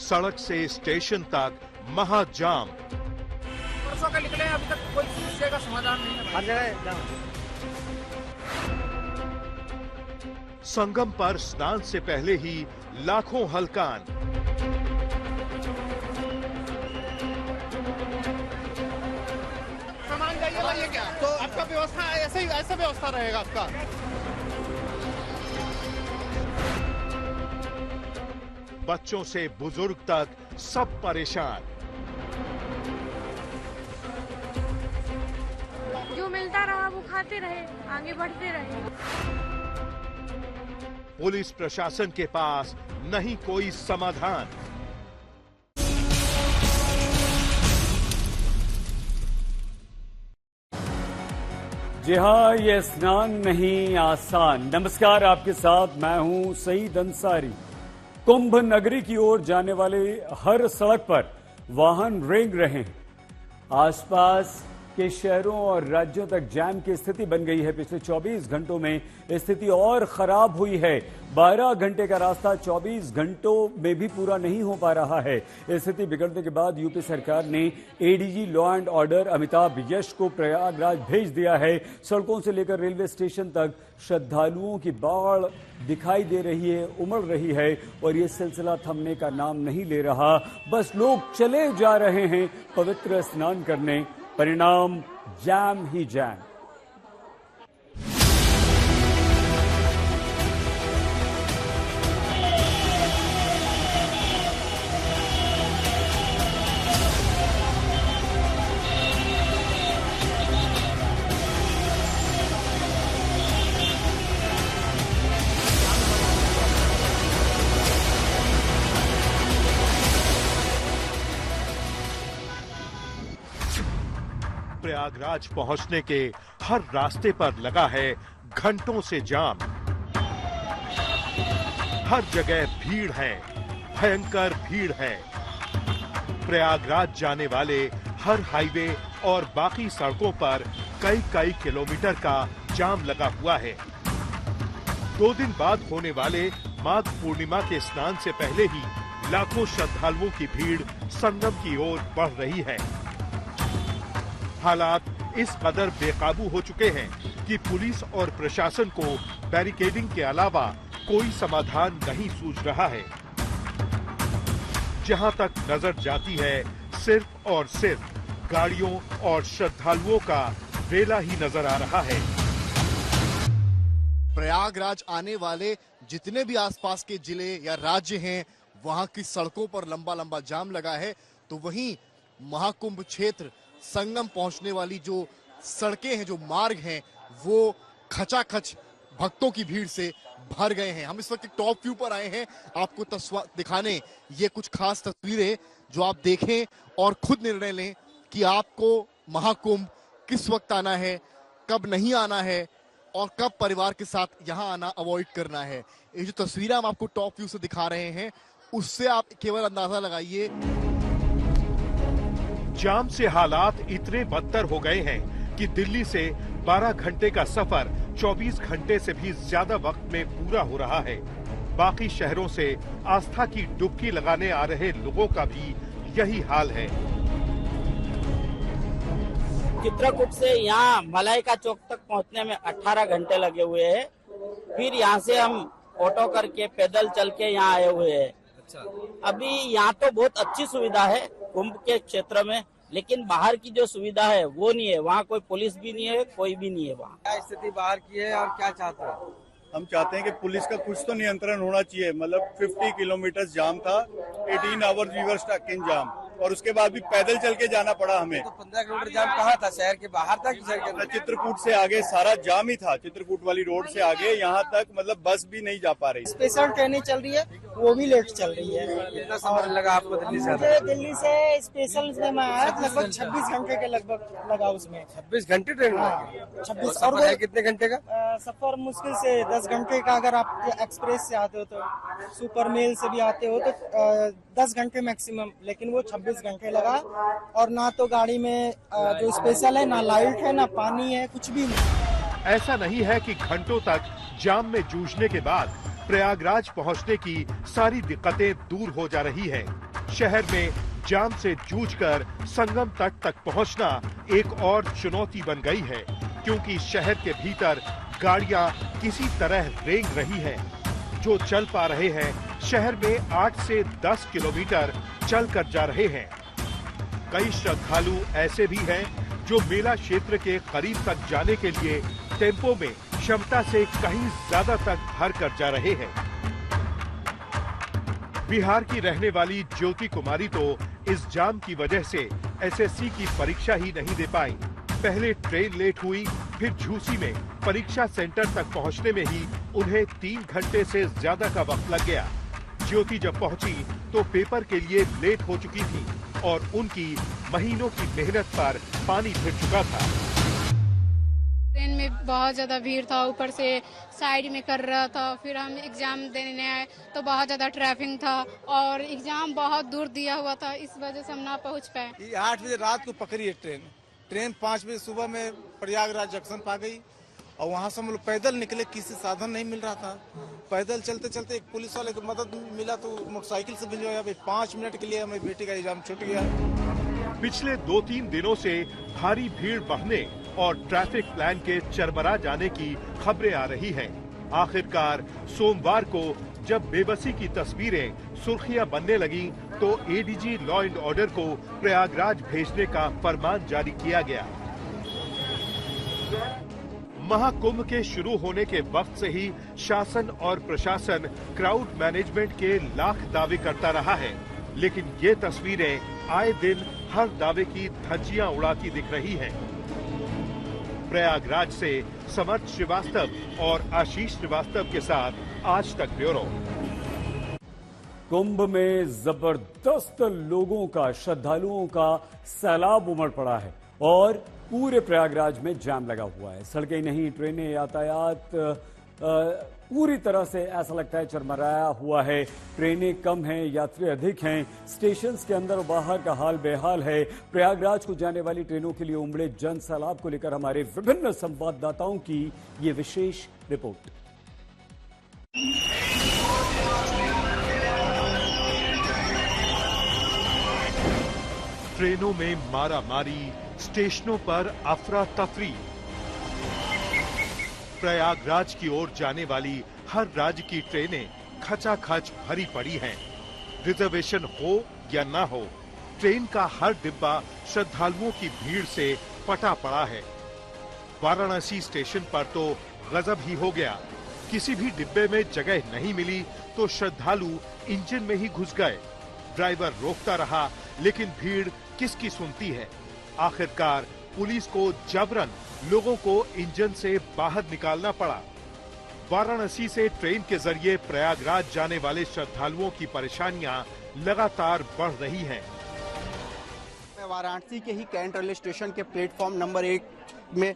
सड़क से स्टेशन तक महाजाम। परसों का निकले, अभी तक कोई समस्या का समाधान नहीं है। हर जगह जाम। संगम पर स्नान से पहले ही लाखों हलकान। सामान जाइए क्या? तो आपका व्यवस्था ऐसा व्यवस्था रहेगा आपका। बच्चों से बुजुर्ग तक सब परेशान। जो मिलता रहा वो खाते रहे, आगे बढ़ते रहे। पुलिस प्रशासन के पास नहीं कोई समाधान। जी हाँ, ये स्नान नहीं आसान। नमस्कार, आपके साथ मैं हूं सईद अंसारी। कुंभ नगरी की ओर जाने वाले हर सड़क पर वाहन रेंग रहे हैं। आसपास के शहरों और राज्यों तक जाम की स्थिति बन गई है। पिछले 24 घंटों में स्थिति और खराब हुई है। 12 घंटे का रास्ता 24 घंटों में भी पूरा नहीं हो पा रहा है। स्थिति बिगड़ने के बाद यूपी सरकार ने ADG law and order Amitabh Yash को प्रयागराज भेज दिया है। सड़कों से लेकर रेलवे स्टेशन तक श्रद्धालुओं की बाढ़ दिखाई दे रही है, उमड़ रही है और ये सिलसिला थमने का नाम नहीं ले रहा। बस लोग चले जा रहे हैं पवित्र स्नान करने, परिणाम जाम ही जाम। प्रयागराज पहुंचने के हर रास्ते पर लगा है घंटों से जाम। हर जगह भीड़ है, भयंकर भीड़ है। प्रयागराज जाने वाले हर हाईवे और बाकी सड़कों पर कई किलोमीटर का जाम लगा हुआ है। 2 दिन बाद होने वाले माघ पूर्णिमा के स्नान से पहले ही लाखों श्रद्धालुओं की भीड़ संगम की ओर बढ़ रही है। हालात इस कदर बेकाबू हो चुके हैं कि पुलिस और प्रशासन को बैरिकेडिंग के अलावा कोई समाधान नहीं सूझ रहा है। जहां तक नजर जाती है, सिर्फ और सिर्फ गाड़ियों और श्रद्धालुओं का रेला ही नजर आ रहा है। प्रयागराज आने वाले जितने भी आसपास के जिले या राज्य हैं, वहां की सड़कों पर लंबा लंबा जाम लगा है। तो वहीं महाकुंभ क्षेत्र संगम पहुंचने वाली जो सड़कें हैं, जो मार्ग हैं, वो खचाखच भक्तों की भीड़ से भर गए हैं। हम इस वक्त टॉप व्यू पर आए हैं आपको दिखाने ये कुछ खास तस्वीरें जो आप देखें और खुद निर्णय लें कि आपको महाकुंभ किस वक्त आना है, कब नहीं आना है और कब परिवार के साथ यहां आना अवॉइड करना है। ये जो तस्वीरें हम आपको टॉप व्यू से दिखा रहे हैं, उससे आप केवल अंदाजा लगाइए। जाम से हालात इतने बदतर हो गए हैं कि दिल्ली से 12 घंटे का सफर 24 घंटे से भी ज्यादा वक्त में पूरा हो रहा है। बाकी शहरों से आस्था की डुबकी लगाने आ रहे लोगों का भी यही हाल है। चित्रकूट से यहाँ मलाइका चौक तक पहुँचने में 18 घंटे लगे हुए हैं। फिर यहाँ से हम ऑटो करके पैदल चल के यहाँ आए हुए हैं। अभी यहाँ तो बहुत अच्छी सुविधा है कुंभ के क्षेत्र में, लेकिन बाहर की जो सुविधा है वो नहीं है। वहाँ कोई पुलिस भी नहीं है, कोई भी नहीं है। वहाँ क्या स्थिति बाहर की है और क्या चाहते हैं? हम चाहते हैं कि पुलिस का कुछ तो नियंत्रण होना चाहिए। मतलब 50 किलोमीटर जाम था, 18 hours we were stuck in जाम, और उसके बाद भी पैदल चल के जाना पड़ा हमें। तो 15 किलोमीटर जाम कहाँ था? शहर के बाहर था कि शहर के अंदर? चित्रकूट से आगे सारा जाम ही था। चित्रकूट वाली रोड से आगे यहाँ तक मतलब बस भी नहीं जा पा रही। स्पेशल ट्रेनें चल रही है, वो भी लेट चल रही है। कितना समय लगा आपको दिल्ली से? मुझे दिल्ली से स्पेशल से मैं आया, लगभग 26 घंटे के लगभग लगा उसमें। 26 घंटे ट्रेन में? 26। और वो कितने घंटे का सफर? मुश्किल से 10 घंटे का। अगर आप एक्सप्रेस से आते हो तो, सुपर मेल से भी आते हो तो 10 घंटे मैक्सिमम, लेकिन वो 26 घंटे लगा। और ना तो गाड़ी में जो स्पेशल है, ना लाइट है, ना पानी है, कुछ भी नहीं। ऐसा नहीं है कि घंटों तक जाम में जूझने के बाद प्रयागराज पहुंचने की सारी दिक्कतें दूर हो जा रही है। शहर में जाम से जूझकर संगम तट तक पहुंचना एक और चुनौती बन गई है, क्योंकि शहर के भीतर गाड़ियां किसी तरह रेंग रही हैं। जो चल पा रहे हैं शहर में 8 से 10 किलोमीटर चलकर जा रहे हैं। कई श्रद्धालु ऐसे भी हैं जो मेला क्षेत्र के करीब तक जाने के लिए टेम्पो में क्षमता से कहीं ज्यादा तक भर कर जा रहे हैं। बिहार की रहने वाली ज्योति कुमारी तो इस जाम की वजह से एसएससी की परीक्षा ही नहीं दे पाई। पहले ट्रेन लेट हुई, फिर झूसी में परीक्षा सेंटर तक पहुंचने में ही उन्हें 3 घंटे से ज्यादा का वक्त लग गया। ज्योति जब पहुंची तो पेपर के लिए लेट हो चुकी थी और उनकी महीनों की मेहनत पर पानी फिर चुका था। ट्रेन में बहुत ज्यादा भीड़ था, ऊपर से साइड में कर रहा था। फिर हम एग्जाम देने आए तो बहुत ज्यादा ट्रैफिक था और एग्जाम बहुत दूर दिया हुआ था, इस वजह से हम ना पहुंच पाए। 8 बजे रात को पकड़ी है ट्रेन 5 बजे सुबह में प्रयागराज जंक्शन पा गई और वहाँ से हम लोग पैदल निकले, किसी साधन नहीं मिल रहा था। पैदल चलते चलते एक पुलिस वाले को मदद मिला तो मोटरसाइकिल से भिजवाया। 5 मिनट के लिए हमें बेटी का एग्जाम छूट गया। पिछले 2-3 दिनों से भारी भीड़ बढ़ने और ट्रैफिक प्लान के चरमरा जाने की खबरें आ रही हैं। आखिरकार सोमवार को जब बेबसी की तस्वीरें सुर्खियां बनने लगी तो एडीजी लॉ एंड ऑर्डर को प्रयागराज भेजने का फरमान जारी किया गया। महाकुंभ के शुरू होने के वक्त से ही शासन और प्रशासन क्राउड मैनेजमेंट के लाख दावे करता रहा है, लेकिन ये तस्वीरें आए दिन हर दावे की धज्जियां उड़ाती दिख रही हैं। प्रयागराज से समर्थ श्रीवास्तव और आशीष श्रीवास्तव के साथ आज तक ब्यूरो। कुंभ में जबरदस्त लोगों का, श्रद्धालुओं का सैलाब उमड़ पड़ा है और पूरे प्रयागराज में जाम लगा हुआ है। सड़कें नहीं, ट्रेनें, यातायात पूरी तरह से ऐसा लगता है चरमराया हुआ है। ट्रेनें कम हैं, यात्री अधिक हैं। स्टेशन के अंदर और बाहर का हाल बेहाल है। प्रयागराज को जाने वाली ट्रेनों के लिए उमड़े जन सैलाब को लेकर हमारे विभिन्न संवाददाताओं की ये विशेष रिपोर्ट। ट्रेनों में मारामारी, स्टेशनों पर अफरा तफरी। प्रयागराज की ओर जाने वाली हर राज्य की ट्रेनें खचाखच भरी पड़ी हैं। रिजर्वेशन हो या ना हो, ट्रेन का हर डिब्बा श्रद्धालुओं की भीड़ से पटा पड़ा है। वाराणसी स्टेशन पर तो गजब ही हो गया। किसी भी डिब्बे में जगह नहीं मिली तो श्रद्धालु इंजन में ही घुस गए। ड्राइवर रोकता रहा, लेकिन भीड़ किसकी सुनती है। आखिरकार पुलिस को जबरन लोगों को इंजन से बाहर निकालना पड़ा। वाराणसी से ट्रेन के जरिए प्रयागराज जाने वाले श्रद्धालुओं की परेशानियां लगातार बढ़ रही हैं। वाराणसी के ही कैंट रेलवे स्टेशन के प्लेटफॉर्म नंबर 1 में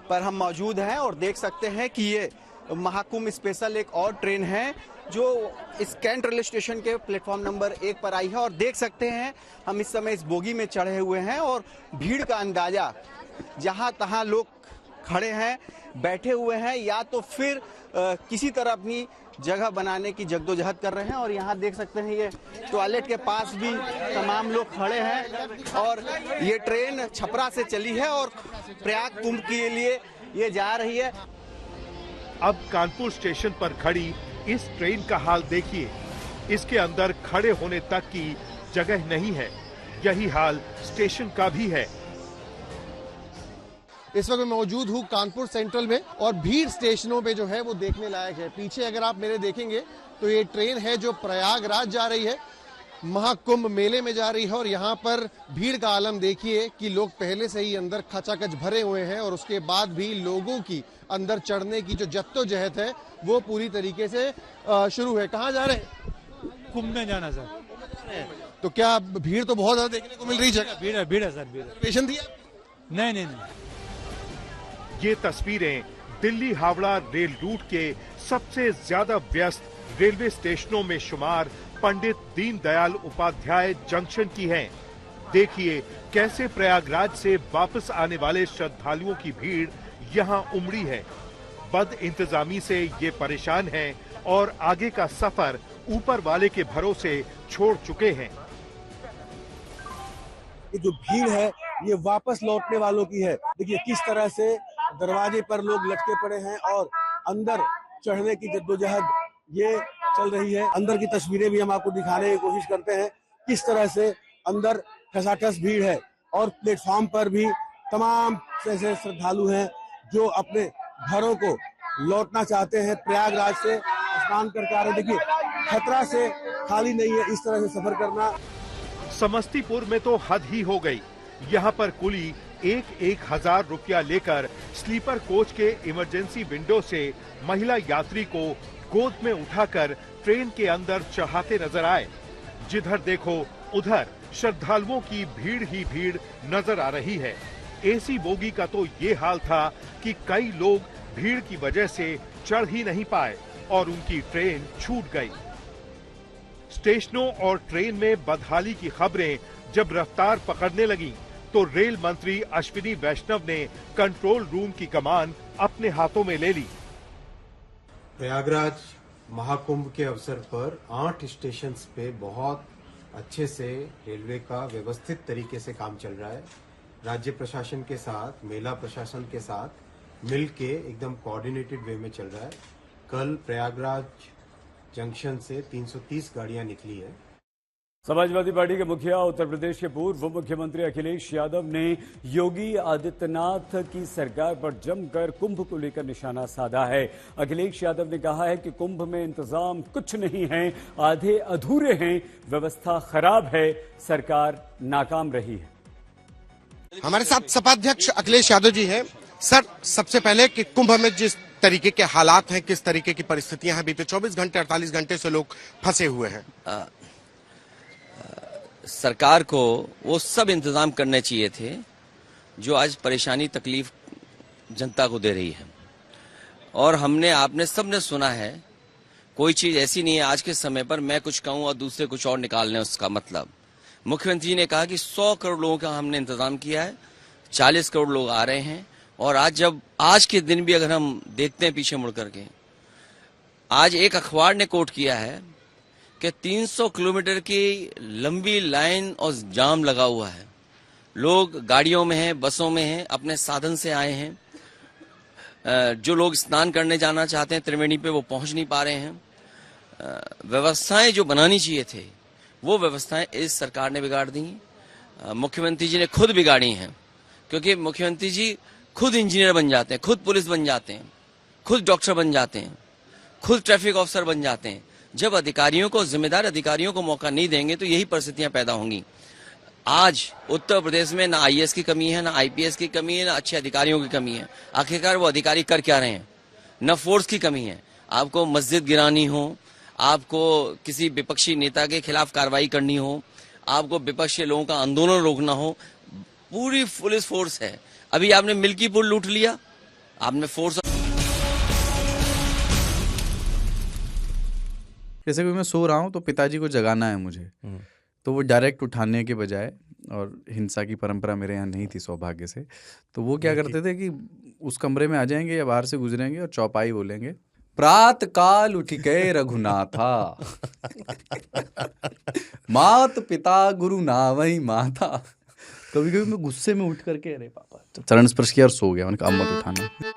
पर हम मौजूद हैं और देख सकते हैं कि ये महाकुंभ स्पेशल एक और ट्रेन है जो इस कैंट रेलवे स्टेशन के प्लेटफॉर्म नंबर 1 पर आई है। और देख सकते हैं हम इस समय इस बोगी में चढ़े हुए हैं और भीड़ का अंदाजा, जहां तहां लोग खड़े हैं, बैठे हुए हैं या तो फिर किसी तरह अपनी जगह बनाने की जद्दोजहद कर रहे हैं। और यहाँ देख सकते हैं ये टॉयलेट के पास भी तमाम लोग खड़े हैं। और ये ट्रेन छपरा से चली है और प्रयाग कुंभ के लिए ये जा रही है। अब कानपुर स्टेशन पर खड़ी इस ट्रेन का हाल देखिए। इसके अंदर खड़े होने तक की जगह नहीं है। यही हाल स्टेशन का भी है। इस वक्त मैं मौजूद हूँ कानपुर सेंट्रल में और भीड़ स्टेशनों पे जो है वो देखने लायक है। पीछे अगर आप मेरे देखेंगे तो ये ट्रेन है जो प्रयागराज जा रही है, महाकुंभ मेले में जा रही है। और यहाँ पर भीड़ का आलम देखिए कि लोग पहले से ही अंदर खचाखच भरे हुए हैं और उसके बाद भी लोगों की अंदर चढ़ने की जो जद्दोजहद है वो पूरी तरीके से शुरू है। कहाँ जा रहे हैं? कुंभ में जाना सर। तो क्या भीड़ तो बहुत ज्यादा देखने को मिल रही है? भीड़ है सर। रिजर्वेशन दिया? नहीं। ये तस्वीरें दिल्ली हावड़ा रेल रूट के सबसे ज्यादा व्यस्त रेलवे स्टेशनों में शुमार पंडित दीनदयाल उपाध्याय जंक्शन की हैं। देखिए कैसे प्रयागराज से वापस आने वाले श्रद्धालुओं की भीड़ यहाँ उमड़ी है। बद इंतजामी से ये परेशान हैं और आगे का सफर ऊपर वाले के भरोसे छोड़ चुके हैं। ये जो भीड़ है ये वापस लौटने वालों की है। देखिए किस तरह से दरवाजे पर लोग लटके पड़े हैं और अंदर चढ़ने की जद्दोजहद ये चल रही है। अंदर की तस्वीरें भी हम आपको दिखाने की कोशिश करते हैं, किस तरह से अंदर ठसाठस भीड़ है और प्लेटफॉर्म पर भी तमाम ऐसे श्रद्धालु हैं जो अपने घरों को लौटना चाहते हैं। प्रयागराज से स्नान करके आ रहे। देखिए खतरा से खाली नहीं है इस तरह से सफर करना। समस्तीपुर में तो हद ही हो गई। यहाँ पर कुली 1,000 रुपया लेकर स्लीपर कोच के इमरजेंसी विंडो से महिला यात्री को गोद में उठाकर ट्रेन के अंदर चढ़ाते नजर आए। जिधर देखो उधर श्रद्धालुओं की भीड़ ही भीड़ नजर आ रही है। एसी बोगी का तो ये हाल था कि कई लोग भीड़ की वजह से चढ़ ही नहीं पाए और उनकी ट्रेन छूट गई। स्टेशनों और ट्रेन में बदहाली की खबरें जब रफ्तार पकड़ने लगीं, तो रेल मंत्री अश्विनी वैष्णव ने कंट्रोल रूम की कमान अपने हाथों में ले ली। प्रयागराज महाकुंभ के अवसर पर 8 स्टेशन पे बहुत अच्छे से रेलवे का व्यवस्थित तरीके से काम चल रहा है। राज्य प्रशासन के साथ, मेला प्रशासन के साथ मिलके एकदम कोऑर्डिनेटेड वे में चल रहा है। कल प्रयागराज जंक्शन से 330 गाड़ियां निकली है। समाजवादी पार्टी के मुखिया उत्तर प्रदेश के पूर्व मुख्यमंत्री अखिलेश यादव ने योगी आदित्यनाथ की सरकार पर जमकर कुंभ को लेकर निशाना साधा है। अखिलेश यादव ने कहा है कि कुंभ में इंतजाम कुछ नहीं है, आधे अधूरे हैं, व्यवस्था खराब है, सरकार नाकाम रही है। हमारे साथ सपा अध्यक्ष अखिलेश यादव जी हैं। सर, सबसे पहले कि कुंभ में जिस तरीके के हालात हैं, किस तरीके की परिस्थितियां हैं, बीते 24 घंटे 48 घंटे से लोग फंसे हुए हैं। सरकार को वो सब इंतजाम करने चाहिए थे जो आज परेशानी तकलीफ जनता को दे रही है। और आपने सबने सुना है, कोई चीज ऐसी नहीं है आज के समय पर मैं कुछ कहूं और दूसरे कुछ और निकाल लें। उसका मतलब मुख्यमंत्री जी ने कहा कि 100 करोड़ लोगों का हमने इंतजाम किया है, 40 करोड़ लोग आ रहे हैं। और आज के दिन भी अगर हम देखते हैं पीछे मुड़ करके, आज एक अखबार ने कोट किया है कि 300 किलोमीटर की लंबी लाइन और जाम लगा हुआ है। लोग गाड़ियों में हैं, बसों में हैं, अपने साधन से आए हैं। जो लोग स्नान करने जाना चाहते हैं त्रिवेणी पे, वो पहुंच नहीं पा रहे हैं। व्यवस्थाएं जो बनानी चाहिए थे वो व्यवस्थाएं इस सरकार ने बिगाड़ दी। मुख्यमंत्री जी ने खुद बिगाड़ी हैं, क्योंकि मुख्यमंत्री जी खुद इंजीनियर बन जाते हैं, खुद पुलिस बन जाते हैं, खुद डॉक्टर बन जाते हैं, खुद ट्रैफिक ऑफिसर बन जाते हैं। जब अधिकारियों को, जिम्मेदार अधिकारियों को मौका नहीं देंगे तो यही परिस्थितियां पैदा होंगी। आज उत्तर प्रदेश में ना आईएएस की कमी है, ना आईपीएस की कमी है, ना अच्छे अधिकारियों की कमी है। आखिरकार वो अधिकारी कर क्या रहे हैं? न फोर्स की कमी है। आपको मस्जिद गिरानी हो, आपको किसी विपक्षी नेता के खिलाफ कार्रवाई करनी हो, आपको विपक्षी लोगों का आंदोलन रोकना हो, पूरी पुलिस फोर्स है। अभी आपने मिल्कीपुर लूट लिया, आपने फोर्स। जैसे कि मैं सो रहा हूँ तो पिताजी को जगाना है मुझे, तो वो डायरेक्ट उठाने के बजाय, और हिंसा की परंपरा मेरे यहाँ नहीं थी सौभाग्य से, तो वो क्या करते थे कि उस कमरे में आ जाएंगे या बाहर से गुजरेंगे और चौपाई बोलेंगे, प्रात काल उठ गए रघुनाथा मात पिता गुरु नावई माता। कभी कभी मैं गुस्से में उठ करके अरे पापा चरण स्पर्श किया और सो गया। मैंने कहा अब मत उठाना।